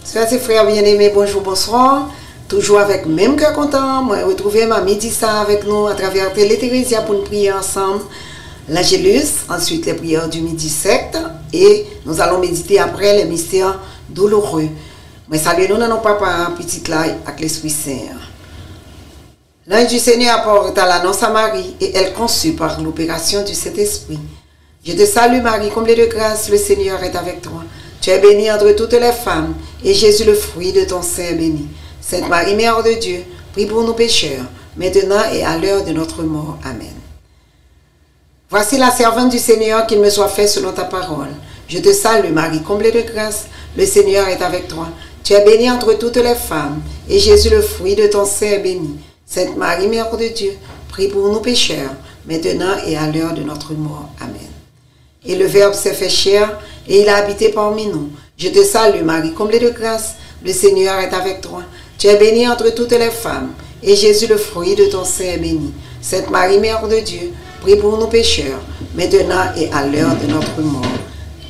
Frères et frères bien-aimés, bonjour, bonsoir. Toujours avec même cœur content, moi retrouver ma midi ça avec nous à travers Télé Thérésia pour nous prier ensemble l'Angélus, ensuite les prières du midi secte et nous allons méditer après les mystères douloureux. Mais saluez nous dans nos papa petite là avec l'Esprit Saint. L'ange du Seigneur apporte à l'annonce à Marie et elle conçut par l'opération du Saint-Esprit. Je te salue Marie, comblée de grâce, le Seigneur est avec toi. Tu es bénie entre toutes les femmes, et Jésus, le fruit de ton sein, est béni. Sainte Marie, Mère de Dieu, prie pour nous pécheurs, maintenant et à l'heure de notre mort. Amen. Voici la servante du Seigneur, qu'il me soit fait selon ta parole. Je te salue Marie, comblée de grâce, le Seigneur est avec toi. Tu es bénie entre toutes les femmes, et Jésus, le fruit de ton sein, est béni. Sainte Marie, Mère de Dieu, prie pour nous pécheurs, maintenant et à l'heure de notre mort. Amen. Et le Verbe s'est fait chair, et il a habité parmi nous. Je te salue Marie, comblée de grâce, le Seigneur est avec toi. Tu es bénie entre toutes les femmes, et Jésus, le fruit de ton sein, est béni. Sainte Marie, Mère de Dieu, prie pour nous pécheurs, maintenant et à l'heure de notre mort.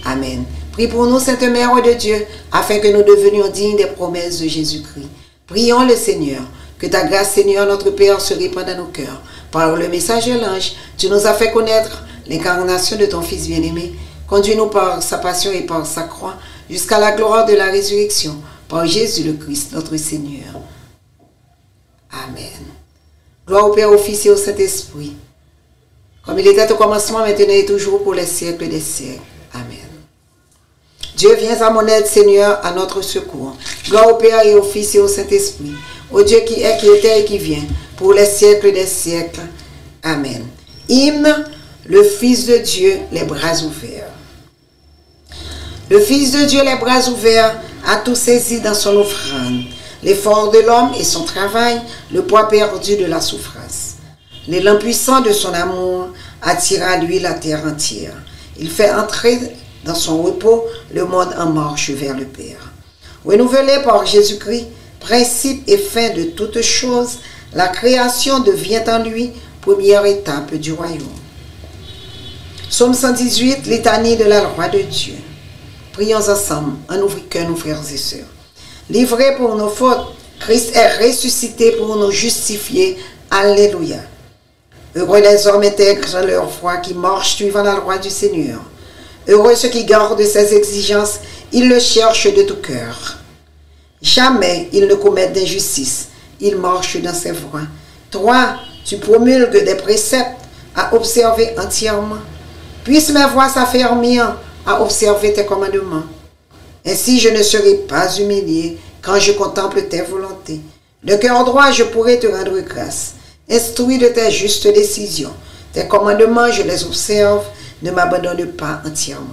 Amen. Prie pour nous, Sainte Mère de Dieu, afin que nous devenions dignes des promesses de Jésus-Christ. Prions le Seigneur. Que ta grâce, Seigneur, notre Père, se répande dans nos cœurs. Par le message de l'ange, tu nous as fait connaître l'incarnation de ton Fils bien-aimé. Conduis-nous par sa passion et par sa croix, jusqu'à la gloire de la résurrection, par Jésus le Christ, notre Seigneur. Amen. Gloire au Père, au Fils et au Saint-Esprit, comme il était au commencement, maintenant et toujours, pour les siècles des siècles. Amen. Dieu, viens à mon aide, Seigneur, à notre secours. Gloire au Père et au Fils et au Saint-Esprit, au Dieu qui est, qui était et qui vient, pour les siècles des siècles. Amen. Hymne, le Fils de Dieu, les bras ouverts. Le Fils de Dieu, les bras ouverts, a tout saisi dans son offrande. L'effort de l'homme et son travail, le poids perdu de la souffrance. L'élan puissant de son amour attire à lui la terre entière. Il fait entrer dans son repos le monde en marche vers le Père. Renouvelé par Jésus-Christ, principe et fin de toutes choses, la création devient en lui première étape du royaume. Psaume 118, litanie de la loi de Dieu. Prions ensemble, en ouvrant cœur, nos frères et sœurs. Livré pour nos fautes, Christ est ressuscité pour nous justifier. Alléluia. Heureux les hommes intègres dans leur foi qui marchent suivant la loi du Seigneur. Heureux ceux qui gardent ses exigences, ils le cherchent de tout cœur. Jamais ils ne commettent d'injustice, ils marchent dans ses voies. Toi, tu promulgues des préceptes à observer entièrement. Puisse mes voix s'affermir à observer tes commandements. Ainsi je ne serai pas humilié quand je contemple tes volontés. De cœur droit, je pourrai te rendre grâce. Instruis de tes justes décisions. Tes commandements, je les observe. Ne m'abandonne pas entièrement.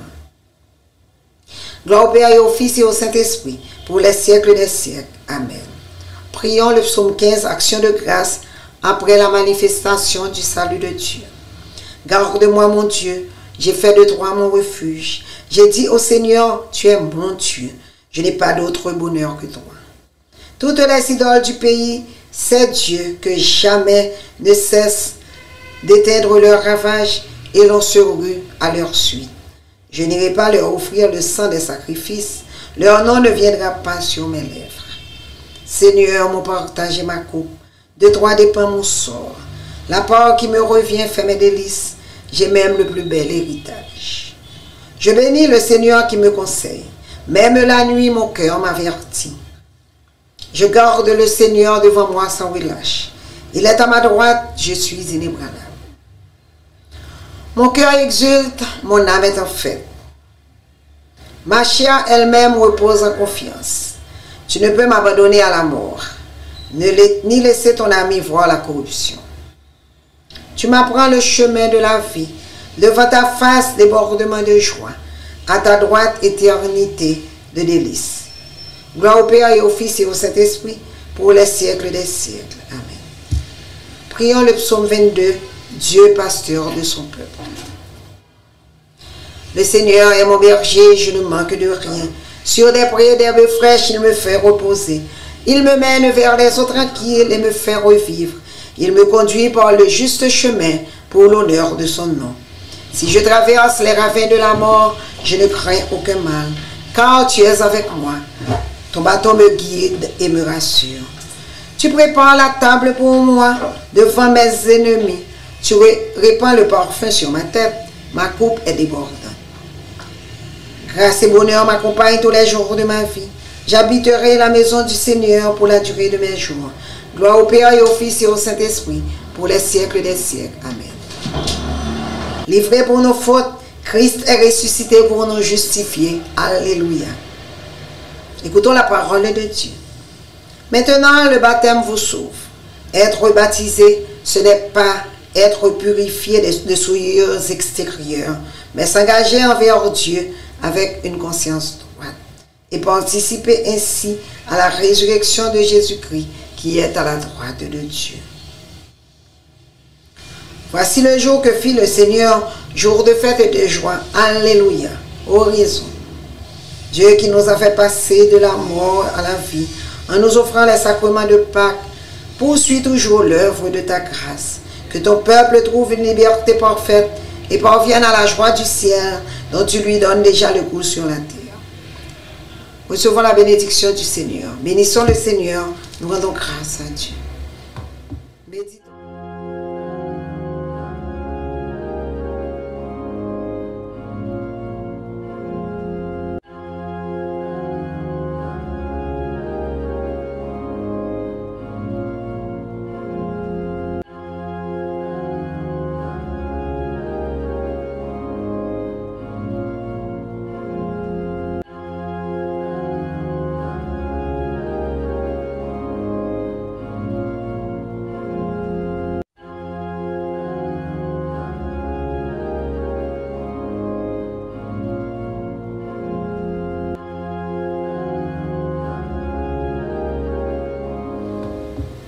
Gloire au Père et au Fils et au Saint-Esprit, pour les siècles des siècles. Amen. Prions le psaume 15, action de grâce, après la manifestation du salut de Dieu. Garde-moi, mon Dieu, j'ai fait de toi mon refuge. J'ai dit au Seigneur, tu es mon Dieu. Je n'ai pas d'autre bonheur que toi. Toutes les idoles du pays, c'est Dieu que jamais ne cesse d'éteindre leurs ravages et l'on se rue à leur suite. Je n'irai pas leur offrir le sang des sacrifices. Leur nom ne viendra pas sur mes lèvres. Seigneur, mon partage et ma coupe. De toi dépend mon sort. La part qui me revient fait mes délices. J'ai même le plus bel héritage. Je bénis le Seigneur qui me conseille. Même la nuit, mon cœur m'avertit. Je garde le Seigneur devant moi sans relâche. Il est à ma droite, je suis inébranlable. Mon cœur exulte, mon âme est en fête. Ma chair elle-même repose en confiance. Tu ne peux m'abandonner à la mort, ni laisser ton ami voir la corruption. Tu m'apprends le chemin de la vie. Devant ta face, débordement de joie. À ta droite, éternité de délices. Gloire au Père et au Fils et au Saint-Esprit, pour les siècles des siècles. Amen. Prions le psaume 22, Dieu pasteur de son peuple. Le Seigneur est mon berger, je ne manque de rien. Sur des prés d'herbes fraîches, il me fait reposer. Il me mène vers les eaux tranquilles et me fait revivre. Il me conduit par le juste chemin pour l'honneur de son nom. Si je traverse les ravins de la mort, je ne crains aucun mal, car tu es avec moi. Ton bâton me guide et me rassure. Tu prépares la table pour moi devant mes ennemis. Tu répands le parfum sur ma tête. Ma coupe est débordante. Grâce et bonheur m'accompagnent tous les jours de ma vie. J'habiterai la maison du Seigneur pour la durée de mes jours. Gloire au Père et au Fils et au Saint-Esprit pour les siècles des siècles. Amen. Livré pour nos fautes, Christ est ressuscité pour nous justifier. Alléluia. Écoutons la parole de Dieu. Maintenant, le baptême vous sauve. Être baptisé, ce n'est pas être purifié de souillures extérieures, mais s'engager envers Dieu avec une conscience droite et participer ainsi à la résurrection de Jésus-Christ qui est à la droite de Dieu. Voici le jour que fit le Seigneur, jour de fête et de joie. Alléluia. Horizon. Dieu qui nous a fait passer de la mort à la vie en nous offrant les sacrements de Pâques, poursuis toujours l'œuvre de ta grâce. Que ton peuple trouve une liberté parfaite et parvienne à la joie du ciel dont tu lui donnes déjà le goût sur la terre. Recevons la bénédiction du Seigneur. Bénissons le Seigneur. Nous rendons grâce à Dieu. Méditons.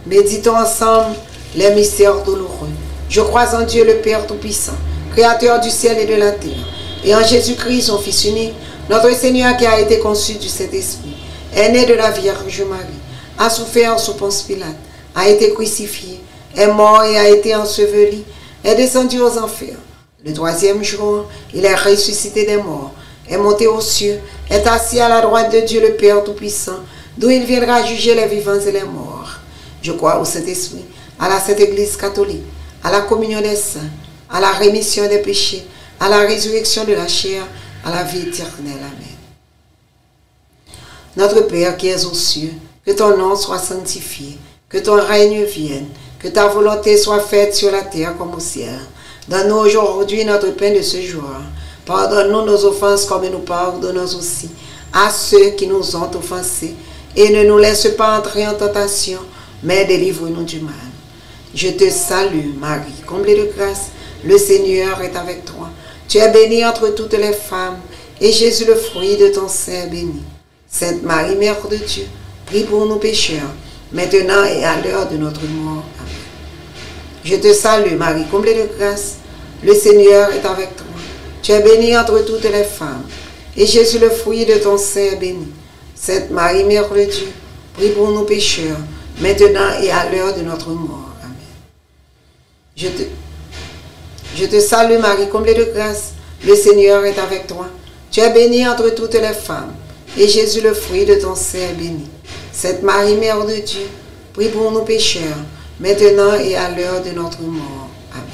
Méditons ensemble les mystères douloureux. Je crois en Dieu le Père Tout-Puissant, Créateur du ciel et de la terre, et en Jésus-Christ, son Fils unique, notre Seigneur qui a été conçu du Saint-Esprit, est né de la Vierge Marie, a souffert sous Ponce Pilate, a été crucifié, est mort et a été enseveli, est descendu aux enfers. Le troisième jour, il est ressuscité des morts, est monté aux cieux, est assis à la droite de Dieu le Père Tout-Puissant, d'où il viendra juger les vivants et les morts. Je crois au Saint-Esprit, à la Sainte Église catholique, à la communion des saints, à la rémission des péchés, à la résurrection de la chair, à la vie éternelle. Amen. Notre Père qui es aux cieux, que ton nom soit sanctifié, que ton règne vienne, que ta volonté soit faite sur la terre comme au ciel. Donne-nous aujourd'hui notre pain de ce jour. Pardonne-nous nos offenses comme nous pardonnons aussi à ceux qui nous ont offensés. Et ne nous laisse pas entrer en tentation, mais délivre-nous du mal. Je te salue, Marie, comblée de grâce, le Seigneur est avec toi. Tu es bénie entre toutes les femmes, et Jésus, le fruit de ton sein, est béni. Sainte Marie, Mère de Dieu, prie pour nous pécheurs, maintenant et à l'heure de notre mort. Amen. Je te salue, Marie, comblée de grâce, le Seigneur est avec toi. Tu es bénie entre toutes les femmes, et Jésus, le fruit de ton sein, est béni. Sainte Marie, Mère de Dieu, prie pour nous pécheurs, maintenant et à l'heure de notre mort. Amen. Je te salue Marie, comblée de grâce, le Seigneur est avec toi. Tu es bénie entre toutes les femmes, et Jésus, le fruit de ton sein, est béni. Sainte Marie, Mère de Dieu, prie pour nous pécheurs, maintenant et à l'heure de notre mort. Amen.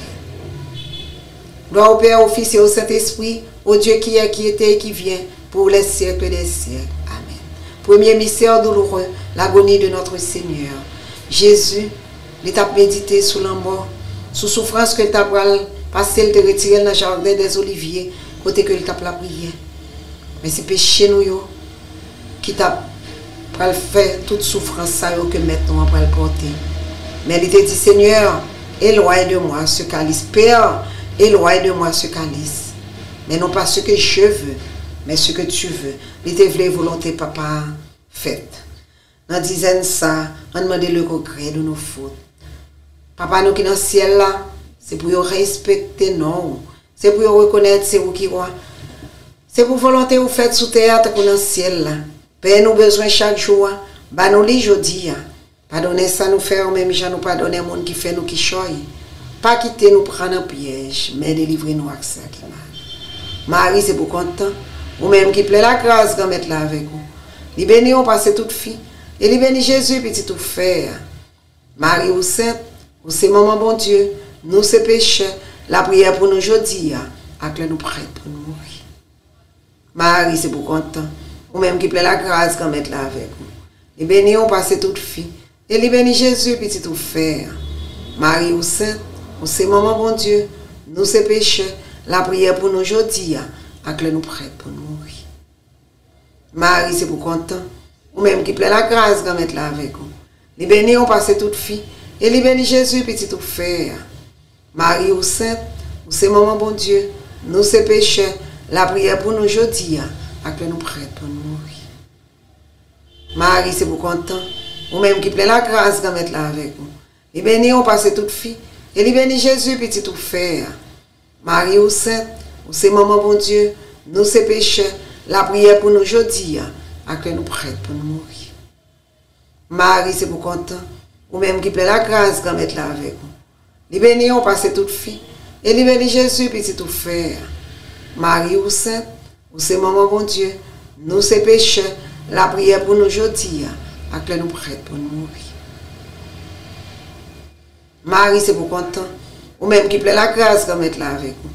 Gloire au Père, au Fils et au Saint-Esprit, au Dieu qui est, qui était et qui vient, pour les siècles des siècles. Amen. Premier mystère douloureux, l'agonie de notre Seigneur. Jésus, il t'a médité sous la mort, sous souffrance que t'a passé, il te retiré dans le jardin des Oliviers, côté que il t'a la prière. Mais c'est péché nous qui t'a fait toute souffrance ça que maintenant on va le porter. Mais il t'a dit, Seigneur, éloigne de moi ce calice. Père, éloigne de moi ce calice. Mais non pas ce que je veux, mais ce que tu veux. Il t'a voulu volonté, papa, faite. Dans dizaine ça, on demande le regret de nos fautes. Papa, nous qui dans le ciel là, c'est pour respecter nous. C'est pour reconnaître c'est vous qui roi. C'est pour volonté vous faites sous terre que dans le ciel là. Père, nous besoin chaque jour. Bah nous li jodi. Pardonnez ça nous faire même gens nous pardonner monde qui fait nous qui choy. Pas quitter nous prendre un piège, mais délivrer nous avec ça qui mal. Marie, c'est pour content. Ou même qui plaît la grâce quand mettre là avec vous. Li béni on passe toute fille. Et li béni Jésus, petit tout frère. Marie ou sainte, ou c'est maman bon Dieu, nous c'est pécheurs, la prière pour nous aujourd'hui, avec nous prêts pour nous mourir. Marie, c'est pour content, ou même qui plaît la grâce qu'on mette là avec nous. Li béni on passe toute fille. Et li béni Jésus, petit tout frère. Marie ou sainte, ou c'est maman bon Dieu, nous c'est pécheurs, la prière pour nous aujourd'hui, avec nous prêts pour nous mourir. Marie, c'est pour content, ou même qui plaît la grâce qu'on mette là avec nous. Li béni on passe toute fille. Et li béni Jésus, petit tout frère. Marie ou sainte, ou c'est maman bon Dieu, nous c'est pécheurs, la prière pour nous aujourd'hui, avec nous prêts pour nous mourir. Marie, c'est pour content, ou même qui plaît la grâce qu'on mette là avec nous. Li béni on passe toute fille. Et li béni Jésus, petit tout frère. Marie ou sainte, ou c'est maman bon Dieu, nous c'est pécheurs, la prière pour nous aujourd'hui, avec nous prêts pour nous mourir. Marie, c'est pour content, ou même qui plaît la grâce qu'on mette là avec nous. Li béni on passe toute fille. Et li béni Jésus, petit tout frère. Marie ou sainte, ou c'est maman bon Dieu, nous c'est pécheurs, la prière pour nous aujourd'hui, avec nous prêts pour nous mourir. Marie, c'est pour content, ou même qui plaît la grâce qu'on mette là avec nous.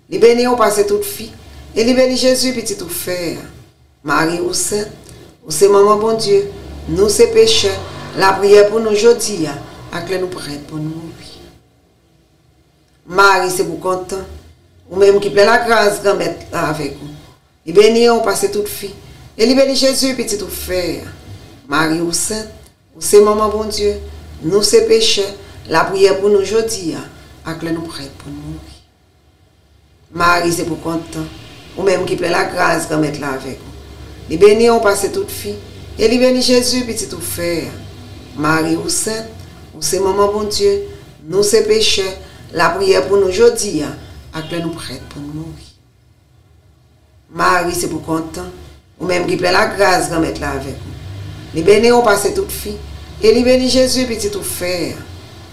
Li béni on passe toute fille. Et li béni Jésus, petit tout frère. Marie ou sainte, ou c'est maman bon Dieu, nous c'est pécheurs, la prière pour nous aujourd'hui, avec nous prêts pour nous mourir. Marie, c'est pour content, ou même qui plaît la grâce qu'on mette là avec nous. Li béni on passe toute fille. Et li béni Jésus, petit tout frère. Marie ou sainte, ou c'est maman bon Dieu, nous c'est pécheurs, la prière pour nous aujourd'hui, avec nous prêts pour nous mourir. Marie, c'est pour content, ou même qui plaît la grâce qu'on mette là avec nous. Li béni on passe toute fille. Et li béni Jésus, petit tout frère. Marie ou sainte, ou c'est maman bon Dieu, nous c'est pécheurs, la prière pour nous aujourd'hui, avec nous prêts pour nous mourir. Marie, c'est pour content, ou même qui plaît la grâce qu'on mette là avec nous. Li béni on passe toute fille. Et li béni Jésus, petit tout frère.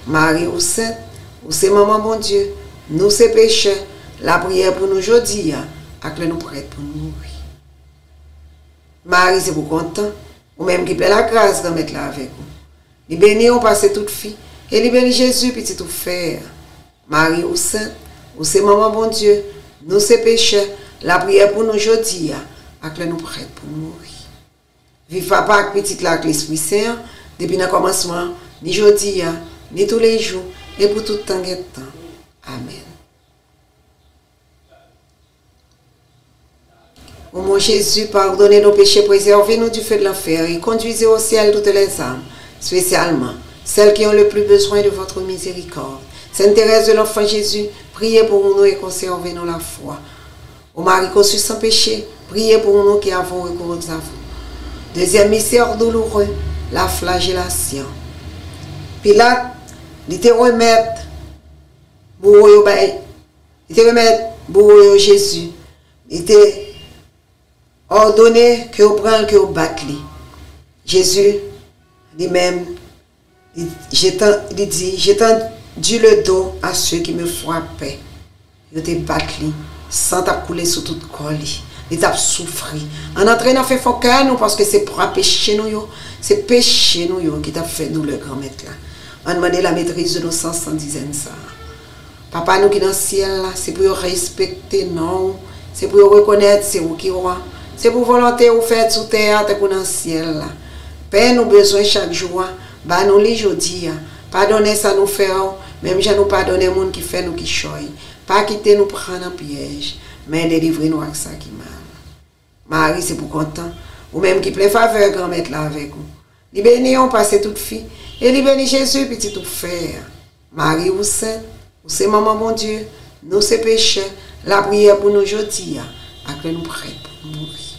Marie ou sainte, ou c'est maman bon Dieu, nous c'est pécheurs, la prière pour nous aujourd'hui, avec nous prêts pour nous mourir. Marie, c'est pour content, ou même qui plaît la grâce qu'on mette là avec nous. Li béni on passe toute fille. Et li béni Jésus, petit tout frère. Marie ou sainte, ou c'est maman bon Dieu, nous c'est pécheurs, la prière pour nous aujourd'hui, avec nous prêts pour nous mourir. Vive papa avec petite la l'Esprit Saint, depuis le commencement, ni aujourd'hui, ni tous les jours, et pour tout le temps et temps. Amen. Ô mon Jésus, pardonnez nos péchés, préservez-nous du feu de l'enfer et conduisez au ciel toutes les âmes, spécialement celles qui ont le plus besoin de votre miséricorde. Sainte Thérèse de l'Enfant Jésus, priez pour nous et conservez-nous la foi. Ô Marie conçue sans péché, priez pour nous qui avons recours à vous. Deuxième mystère douloureux, la flagellation. Pilate, il te remettre pour Jésus. Il te ordonné que vous preniez, que vous battez. Jésus, lui-même, il dit, j'ai tendu le dos à ceux qui me frappaient. Ils te battu sans couler sur toute colle. Ils ont souffert. En entraînant fait fort cœur nous parce que c'est pour pécher nous, c'est péché nous qui t'a fait nous le grand maître là. On demande la maîtrise de nos sens en disant ça. Papa nous qui dans le ciel là, c'est pour respecter nous, c'est pour reconnaître c'est vous qui roi. C'est pour volonté ou faire sous terre dans le ciel là. Père nous besoin chaque jour, bah nous les jeudi, pardonnez ça nous faire, même je nous pardonner monde qui fait nous qui choy. Pas quitter nous prendre en piège, mais délivrer nous avec ça qui mal. Marie c'est pour content, ou même qui plein faveur grand mettre là avec vous. Li béni on passe toute fille, et li béni Jésus petit tout frère. Marie ou sainte, ou c'est maman bon Dieu, nous c'est pécheurs, la prière pour nous aujourd'hui, avec nous prêts pour mourir.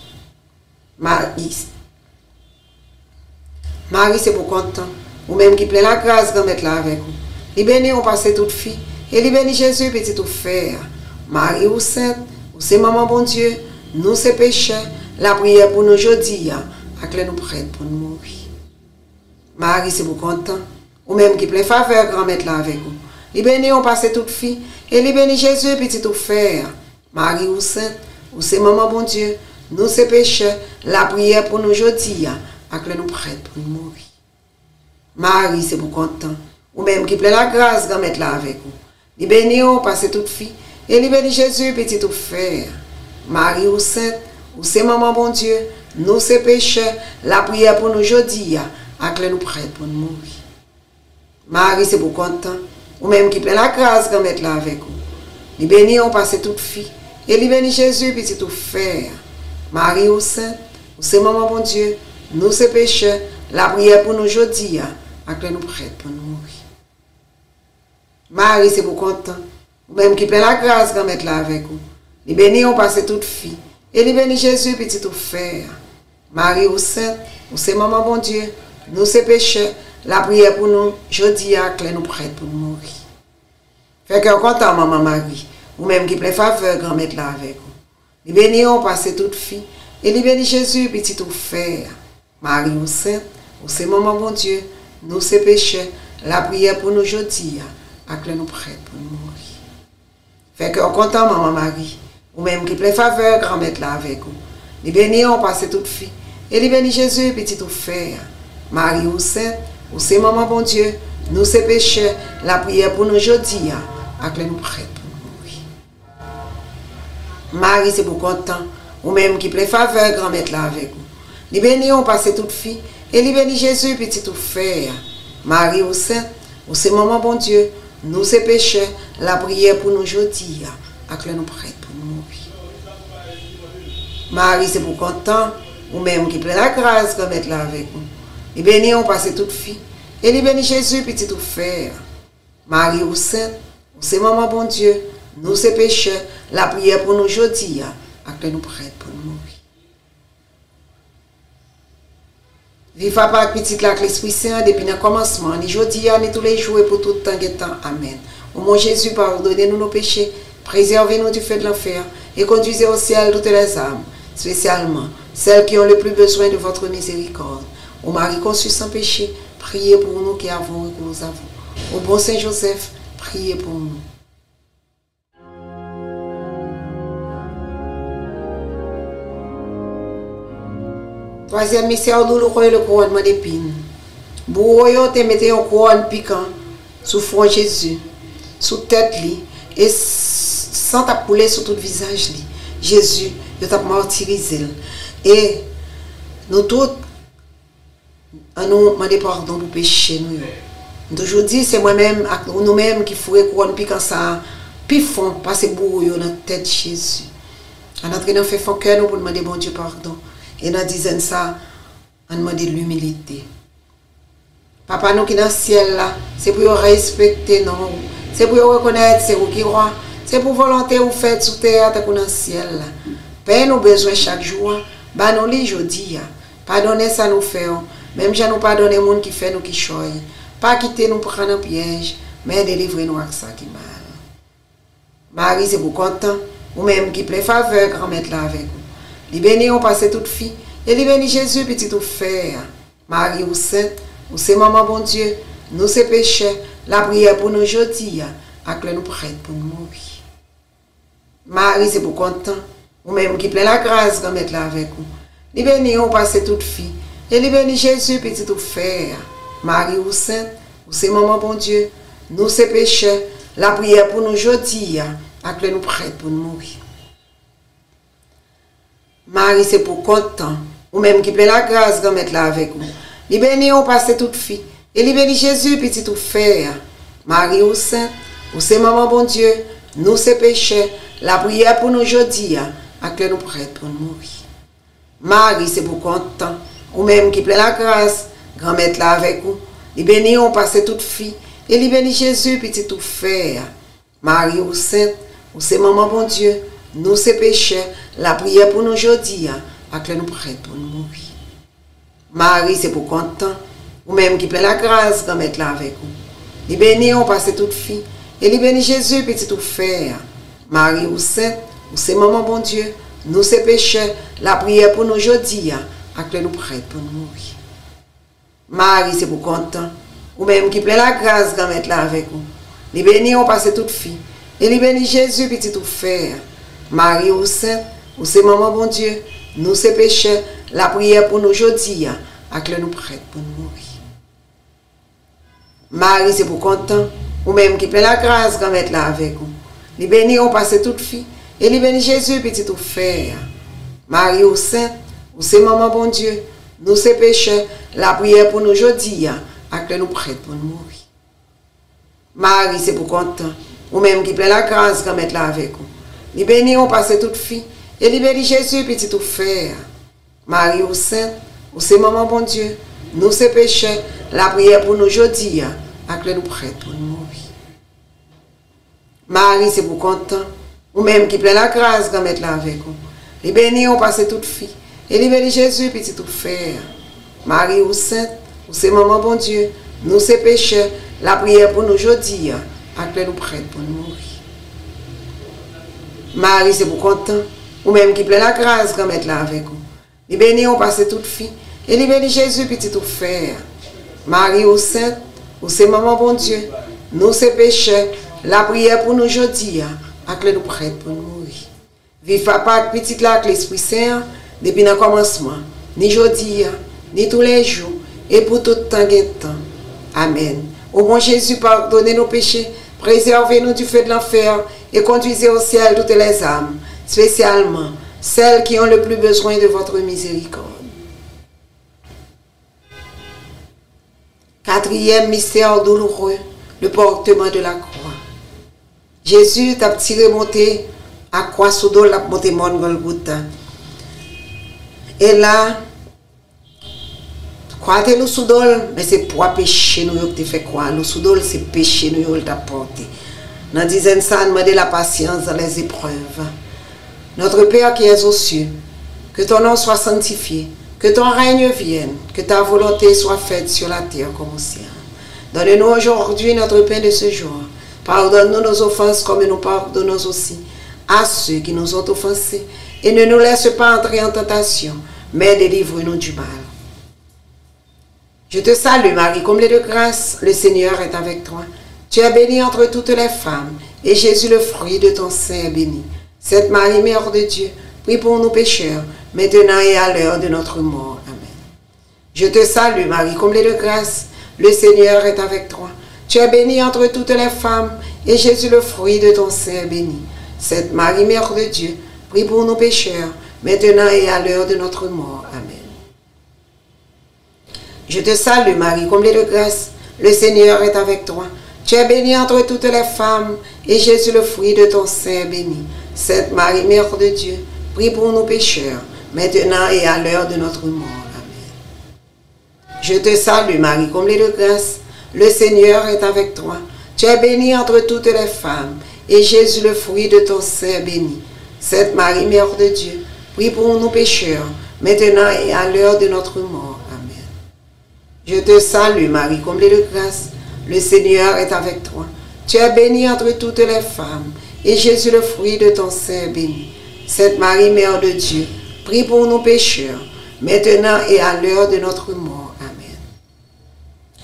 Marie c'est pour content, ou même qui plaît la grâce grand mettre là avec vous. Li béni on passe toute fille, et li béni Jésus petit tout frère. Marie ou sainte, ou c'est maman bon Dieu, nous c'est pécheurs, la prière pour nous aujourd'hui, avec nous prêts pour nous mourir. Marie c'est pour content, ou même qui plein faveur grand mettre là avec vous. Li béni on passe toute fille, et li béni Jésus petit tout frère. Marie ou sainte, ou c'est maman bon Dieu, nous ces pécheurs, la prière pour nous aujourd'hui, à que nous prêts pour nous mourir. Marie, c'est pour content, ou même qui plaît la grâce de mettre là avec vous. Les bénis, on passe toute fille, et les bénis Jésus, petit tout frère. Marie ou sainte, ou c'est maman bon Dieu, nous ces pécheurs, la prière pour nous aujourd'hui, à que nous prêts pour nous mourir. Marie, c'est pour content, ou même qui plaît la grâce de mettre là avec vous. Les bénis, on passe toute fille, et les bénis Jésus, petit tout frère. Marie ou sainte, ou c'est maman bon Dieu, nous ces pécheurs, la prière pour nous aujourd'hui, à que nous prêts pour nous mourir. Marie, c'est pour content, ou même qui plaît la grâce de mettre là avec vous. Les bénis, on passe toute fille, et les bénis Jésus, petit tout frère. Marie ou sainte, ou c'est maman bon Dieu, nous ces pécheurs, la prière pour nous aujourd'hui, à que nous prêts pour nous mourir. Fait que content, maman Marie, ou même qui plaît faveur, grand-mère là avec vous. Les bénis, on passe toute fille, et les bénis Jésus, petit tout frère. Marie ou sainte, ou c'est maman bon Dieu, nous ces pécheurs, la prière pour nous aujourd'hui, à que nous prêts pour nous mourir. Fait que content, maman Marie, ou même qui plaît faveur, grand-mère là avec vous. Les bénis, on passe toute fille, et les bénis Jésus, petit tout frère. Marie ou sainte, ou c'est maman bon Dieu, nous ces pécheurs, la prière pour nous aujourd'hui, à que nous prêts pour nous mourir. Marie, c'est pour content, ou même qui plaît faveur, grand-mère là avec vous. Les bénis, on passe toute fille, et les bénis Jésus, petit tout frère. Marie ou sainte, ou c'est maman bon Dieu, nous ces pécheurs, la prière pour nous aujourd'hui, à que nous prêts pour nous mourir. Marie, c'est pour content, ou même qui plaît la grâce, grand-mère là avec vous. Les bénis, on passe toute fille, et les bénis Jésus, petit tout frère. Marie ou sainte, ou c'est maman bon Dieu, nous ces pécheurs, la prière pour nous aujourd'hui, à que nous prêts pour nous mourir. Vive Papa, petite la l'Esprit Saint, depuis le commencement, ni aujourd'hui, ni tous les jours, et pour tout le temps et temps. Amen. Au mon Jésus, pardonnez-nous nos péchés, préservez-nous du feu de l'enfer, et conduisez au ciel toutes les âmes, spécialement celles qui ont le plus besoin de votre miséricorde. Ô Marie conçue sans péché, priez pour nous qui avons et que nous avons. Ô bon Saint Joseph, priez pour nous. Troisième mystère douloureux, le couronnement d'épines. Bourreau te mettez un couronne piquant sous front Jésus, sous tête li, et sans ta poulet sur tout le visage li. Jésus, il t'a martyrisé. Et nous tous, nous demandons pardon pour péché nous. Aujourd'hui, c'est moi-même, nous-mêmes qui ferons couronne piquant ça, puis fond, passer bourreau dans la tête de Jésus. En entrant dans le fond cœur, nous pour demander bon Dieu pardon. Et en disant ça, on demande de l'humilité. Papa, nous qui dans le ciel là, c'est pour respecter nous. C'est pour reconnaître, c'est vous qui roi. C'est pour volonté vous faites sous terre, tant que dans le ciel là. Père, nous besoin chaque jour. Bah nous li jodi. Pardonnez ça nous fait. Même si nous pardonner les gens qui fait nous qui choy. Pas quitter nous prendre un piège, mais délivrer nous avec ça qui mal. Marie, c'est pour content. Ou même qui plaît faveur, grand-mère là avec vous. Les bénis ont passé toute fille, et les bénis Jésus, petit tout frère. Marie ou sainte, ou c'est maman bon Dieu, nous ces pécheurs, la prière pour nous aujourd'hui, à que nous prêts pour nous mourir. Marie, c'est pour content, ou même qui plaît la grâce de mettre là avec vous. Les bénis ont passé toute fille, et les bénis Jésus, petit tout frère. Marie ou sainte, ou c'est maman bon Dieu, nous ces pécheurs, la prière pour nous aujourd'hui, à que nous prêts pour nous mourir. Marie, c'est pour content, ou même qui plaît la grâce de mettre là avec vous. Les bénis ont passé toute fille, et les bénis Jésus, petit tout frère. Marie ou sainte, ou c'est maman bon Dieu, nous ces pécheurs, la prière pour nous aujourd'hui, à que nous prêts pour nous mourir. Marie, c'est pour content, ou même qui plaît la grâce, grand-mère là avec vous. Les bénis ont passé toute fille, et les bénis Jésus, petit tout frère. Marie ou sainte, ou c'est maman bon Dieu, nous ces pécheurs, la prière pour nous aujourd'hui, à que nous prêts pour nous mourir. Marie, c'est pour content, ou même qui plaît la grâce de mettre là avec vous. Les bénis ont passé toute fille, et les bénis Jésus, petit tout frère. Marie ou sainte, ou c'est maman bon Dieu, nous ces pécheurs, la prière pour nous aujourd'hui, à que nous prêts pour nous mourir. Marie, c'est pour content, ou même qui plaît la grâce de mettre là avec vous. Les bénis ont passé toute fille, et les bénis Jésus, petit tout frère. Marie ou sainte, ou c'est maman bon Dieu, nous ces pécheurs, la prière pour nous aujourd'hui, à que nous prêtes pour nous mourir. Marie, c'est pour content, ou même qui peut la grâce quand mettre là avec vous. Les bénis ont passé toute fille, et les bénis Jésus, petit tout frère. Marie, ou sainte, ou c'est maman bon Dieu, nous ces pécheurs, la prière pour nous aujourd'hui, à que nous prêtes pour nous mourir. Marie, c'est pour content, ou même qui peut la grâce quand mettre là avec vous. Les bénis ont passé toute fille, et les bénis Jésus, petit tout frère. Marie, ou sainte, ou c'est maman bon Dieu, nous ces pécheurs, la prière pour nous aujourd'hui, à que nous prêtes pour nous mourir. Marie, c'est pour content, ou même qui plaît la grâce quand mettre là avec vous. Les bénis ont passé toute fille, et les bénis Jésus, petit tout frère. Marie, ou sainte, ou c'est maman bon Dieu, nous ces pécheurs, la prière pour nous aujourd'hui, à que nous prêtes pour nous mourir. Marie, c'est pour content, ou même qui plaît la grâce quand mettre là avec vous. Les bénis ont passé toute fille, et les bénis Jésus, petit tout frère. Marie, ou sainte, ou c'est maman bon Dieu, nous ces pécheurs, la prière pour nous aujourd'hui, à que nous prêtes pour nous mourir. Vive papa, petite là, avec l'Esprit Saint, depuis le commencement, ni aujourd'hui, ni tous les jours, et pour tout temps et temps. Amen. Ô bon Jésus, pardonnez nos péchés, préservez-nous du feu de l'enfer, et conduisez au ciel toutes les âmes, spécialement celles qui ont le plus besoin de votre miséricorde. Quatrième mystère douloureux, le portement de la croix. Jésus t'a tiré monter à croix sous dos la monté mon Golgotha. Et là, croyez nous sous dos, mais c'est pour péché nous qui fait croire. Nous sous dos c'est péché nous qui t'a porté. Dans dizaine ça demander la patience dans les épreuves. Notre Père qui es aux cieux, que ton nom soit sanctifié, que ton règne vienne, que ta volonté soit faite sur la terre comme au ciel. Donne-nous aujourd'hui notre pain de ce jour. Pardonne-nous nos offenses comme nous pardonnons aussi à ceux qui nous ont offensés. Et ne nous laisse pas entrer en tentation, mais délivre-nous du mal. Je te salue Marie, comblée de grâce, le Seigneur est avec toi. Tu es bénie entre toutes les femmes, et Jésus, le fruit de ton sein, est béni. Sainte Marie, Mère de Dieu, prie pour nous pécheurs, maintenant et à l'heure de notre mort. Amen. Je te salue Marie, comblée de grâce, le Seigneur est avec toi. Tu es bénie entre toutes les femmes, et Jésus, le fruit de ton sein, est béni. Sainte Marie, Mère de Dieu, prie pour nous pécheurs, maintenant et à l'heure de notre mort. Amen. Je te salue Marie, comblée de grâce, le Seigneur est avec toi. Tu es bénie entre toutes les femmes, et Jésus, le fruit de ton sein, est béni. Sainte Marie, Mère de Dieu, prie pour nous pécheurs, maintenant et à l'heure de notre mort. Amen. Je te salue Marie, comblée de grâce, le Seigneur est avec toi. Tu es bénie entre toutes les femmes, et Jésus, le fruit de ton sein, est béni. Sainte Marie, Mère de Dieu, prie pour nous pécheurs, maintenant et à l'heure de notre mort. Amen. Je te salue Marie, comblée de grâce, le Seigneur est avec toi. Tu es bénie entre toutes les femmes, et Jésus, le fruit de ton sein, est béni. Sainte Marie, Mère de Dieu, prie pour nous pécheurs, maintenant et à l'heure de notre mort. Amen.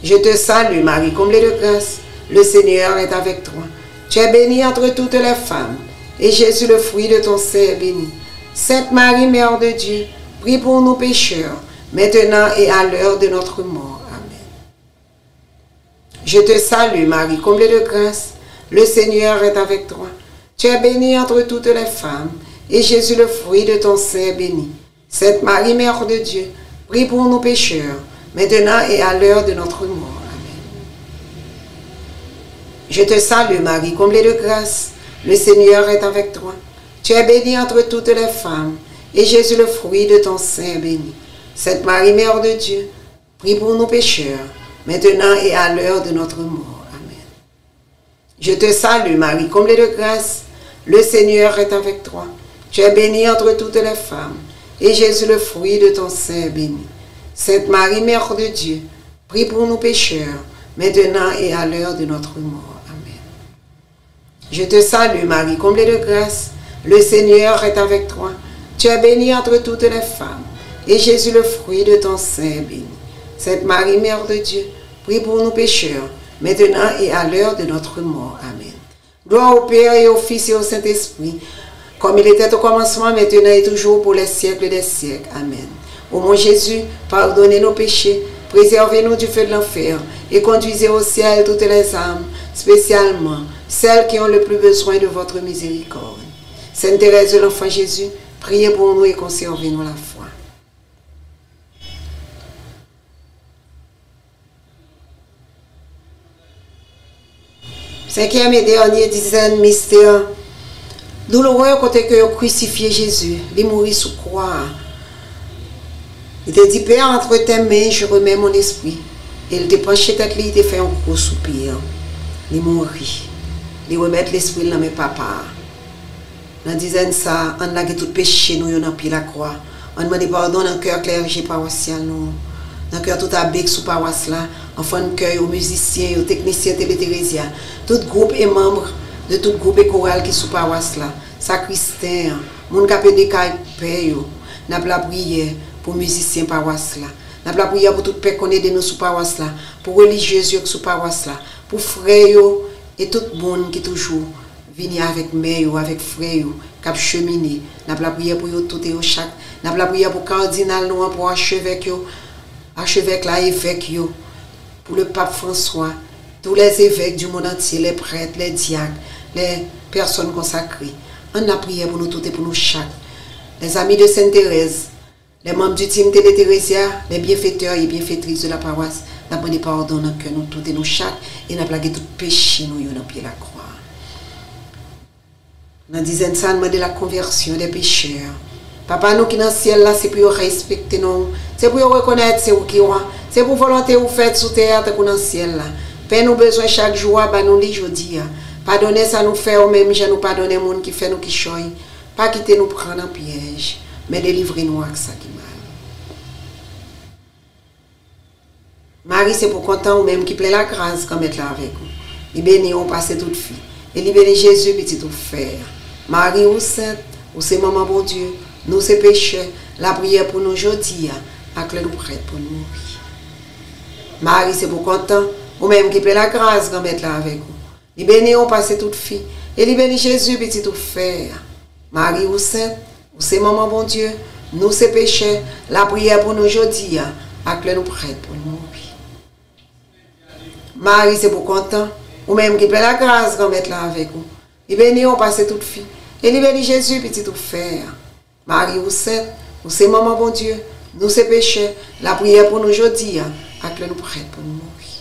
Je te salue Marie, comblée de grâce, le Seigneur est avec toi. Tu es bénie entre toutes les femmes, et Jésus, le fruit de ton sein, est béni. Sainte Marie, Mère de Dieu, prie pour nous pécheurs, maintenant et à l'heure de notre mort. Amen. Je te salue Marie, comblée de grâce, le Seigneur est avec toi. Tu es bénie entre toutes les femmes, et Jésus, le fruit de ton sein, est béni. Sainte Marie, Mère de Dieu, prie pour nous pécheurs, maintenant et à l'heure de notre mort. Amen. Je te salue Marie, comblée de grâce, le Seigneur est avec toi. Tu es bénie entre toutes les femmes, et Jésus, le fruit de ton sein, est béni. Sainte Marie, Mère de Dieu, prie pour nous pécheurs, maintenant et à l'heure de notre mort. Amen. Je te salue Marie, comblée de grâce, le Seigneur est avec toi. Tu es bénie entre toutes les femmes, et Jésus, le fruit de ton sein, est béni. Sainte Marie, Mère de Dieu, prie pour nous pécheurs, maintenant et à l'heure de notre mort. Amen. Je te salue Marie, comblée de grâce, le Seigneur est avec toi. Tu es bénie entre toutes les femmes, et Jésus, le fruit de ton sein, est béni. Sainte Marie, Mère de Dieu, prie pour nous pécheurs, maintenant et à l'heure de notre mort. Amen. Gloire au Père et au Fils et au Saint-Esprit, comme il était au commencement, maintenant et toujours, pour les siècles des siècles. Amen. Ô mon Jésus, pardonnez nos péchés, préservez-nous du feu de l'enfer et conduisez au ciel toutes les âmes, spécialement celles qui ont le plus besoin de votre miséricorde. Sainte Thérèse de l'Enfant Jésus, priez pour nous et conservez-nous la foi. Cinquième et dernier dizaine mystère douloureux côté que crucifié Jésus, il mourit sous croix. Il te dit, Père, entre tes mains, je remets mon esprit. Et il te penché tête, il te fait un gros soupir. Il mourit. Il remet l'esprit dans mes papas. Dans dizaine ça, on a tout péché, nous, on a pris la croix. On demande pardon dans le cœur clergé paroissial, nous. Dans le cœur tout abec sous paroisse là. Enfant de cœur, aux musiciens, aux techniciens Télé-Thérésia. Tout groupe et membres de tout groupe et choral qui sous paroisse là. Sacristain, moun kapé de caille payo. N'a pas la prière pour musiciens paroisse là. N'a pas la prière pour tout père connaît de nous sous paroisse là. Pour religieux sous paroisse là. Pour frères et tout le monde qui toujours venir avec mère avec frère cap cheminer. N'a pas la prière pour tout et chaque. N'a pas la prière pour cardinal nous pour archevêque là évêque yo. Pour le pape François, tous les évêques du monde entier, les prêtres, les diacres, les personnes consacrées. On a prié pour nous tous et pour nous chaque. Les amis de Sainte Thérèse, les membres du team Télé-Thérésia, les bienfaiteurs et bienfaitrices de la paroisse, nous avons pardon dans que nous tous et nous chaque, et nous avons plagué tout péché, nous avons pied la croix. Dans dizaine ça, nous demandons la conversion des pécheurs. Papa, nous qui dans le ciel là, c'est pour respecter nous, c'est pour reconnaître c'est où qui est, c'est pour volonté vous faites sous terre dans le ciel là. Père, nous besoin chaque jour, bah nous les jeudi. Pardonnez ça nous fait, ou même je nous pardonner monde qui fait nous qui choy. Pas quitter nous prendre en piège, mais délivrez-nous avec ça qui mal. Marie, c'est pour content ou même qui plaît la grâce comme être là avec vous. Il bénit, on passe toute fille. Et il bénit Jésus, petit tout frère. Marie ou sainte, ou c'est maman bon Dieu. Nous, c'est pécheurs, la prière pour nous aujourd'hui, à que nous prêtes pour nous mourir. Marie, c'est pour content, ou même qui plaît la grâce, quand mettre là avec vous. Il bénit, on passe toute fille, et il bénit Jésus, petit tout frère. Marie ou sainte, ou c'est maman bon Dieu, nous, c'est pécheurs, la prière pour nous aujourd'hui, à que nous prêtes pour nous mourir. Marie, c'est pour content, ou même qui plaît la grâce, quand mettre là avec vous. Il bénit, on passe toute fille, et il bénit Jésus, petit tout frère. Marie ou sainte, ou c'est maman bon Dieu, nous c'est pécheurs, la prière pour nous aujourd'hui, à que nous prêtes pour nous mourir.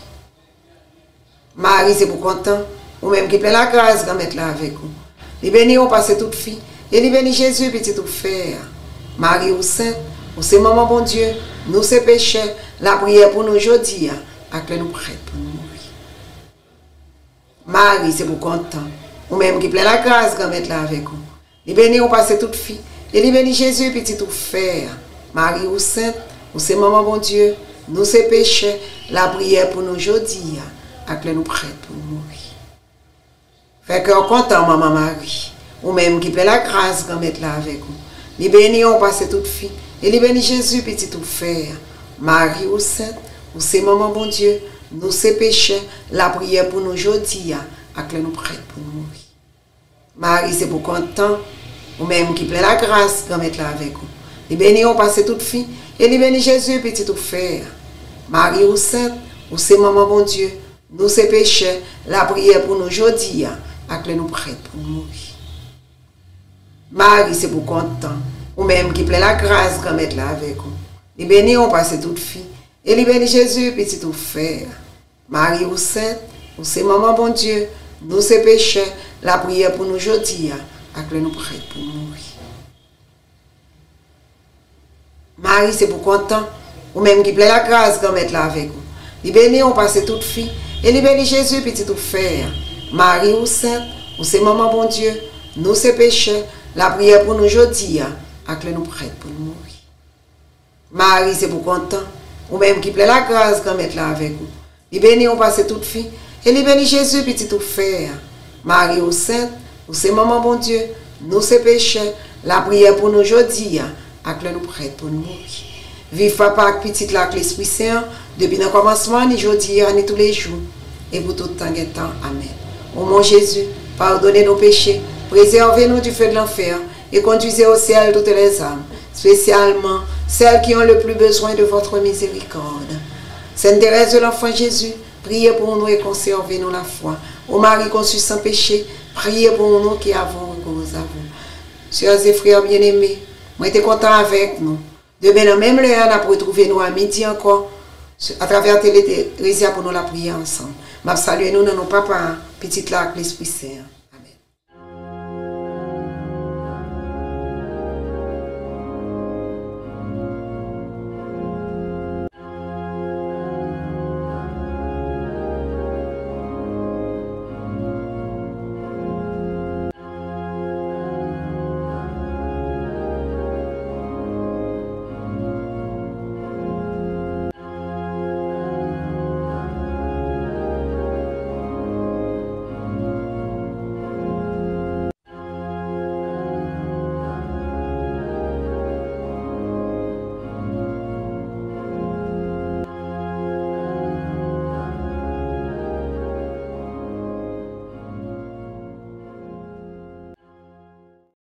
Marie c'est pour content, ou même qui plaît la grâce quand mettre là avec vous. Les bénis on passe toute fille, et les bénis Jésus petit tout frère. Marie ou sainte, ou c'est maman bon Dieu, nous c'est pécheurs, la prière pour nous aujourd'hui, à que nous prêtes pour nous mourir. Marie c'est pour content, ou même qui plaît la grâce quand mettre là avec vous. Les bénis on passe toute fille. Et il bénit Jésus, petit tout frère. Marie ou sainte, ou c'est maman bon Dieu, nous c'est pécheurs, la prière pour nous aujourd'hui, à que nous prêtes pour nous mourir. Fait que content, maman Marie, ou même qui plaît la grâce quand mettre là avec vous. Il bénit, on passe toute fille. Et il bénit Jésus, petit tout frère. Marie ou sainte, ou c'est maman bon Dieu, nous c'est pécheurs, la prière pour nous aujourd'hui, à que nous prêtes pour nous mourir. Marie, c'est pour content. Ou même qui plaît la grâce, quand mettre là avec vous. Les bénis on passe toute fille, et les bénis Jésus, petit tout frère. Marie ou sainte, ou c'est maman bon Dieu, nous c'est pécheurs, la prière pour nous aujourd'hui, à que nous prêtes pour nous mourir. Marie, c'est pour content, ou même qui plaît la grâce, quand mettre là avec vous. Les bénis on passe toute fille, et les bénis Jésus, petit tout frère. Marie ou sainte, ou c'est maman bon Dieu, nous c'est pécheurs, la prière pour nous aujourd'hui, à que nous prêtes pour mourir. Marie, c'est pour content, ou même qui plaît la grâce quand mettre là avec vous. Les bénis on passe toute fille, et les bénis Jésus, petit tout frère. Marie ou sainte, ou c'est maman bon Dieu, nous c'est pécheurs, la prière pour nous aujourd'hui, à que nous prêtes pour nous mourir. Marie, c'est pour content, ou même qui plaît la grâce quand mettre là avec vous. Les bénis on passe toute fille, et les bénis Jésus, petit tout frère. Marie ou sainte, ou c'est maman bon Dieu, nous c'est pécheurs, la prière pour nous aujourd'hui, à que nous prêtes pour nous mourir. Vive papa avec petite là avec l'Esprit Saint, depuis le commencement, ni aujourd'hui, ni tous les jours, et pour tout temps et temps. Amen. Ô mon Jésus, pardonnez nos péchés, préservez-nous du feu de l'enfer, et conduisez au ciel toutes les âmes, spécialement celles qui ont le plus besoin de votre miséricorde. Sainte Thérèse de l'Enfant Jésus, priez pour nous et conservez-nous la foi. Ô Marie conçue sans péché, priez pour nous qui avons recours à vous. Sœurs et frères bien-aimés, moi j'étais content avec nous. Demain, dans même l'heure, on a retrouvé nous à midi encore, à travers Télé Thérèse pour nous la prier ensemble. Je salue nous dans nos papas, petite là, l'Esprit Saint.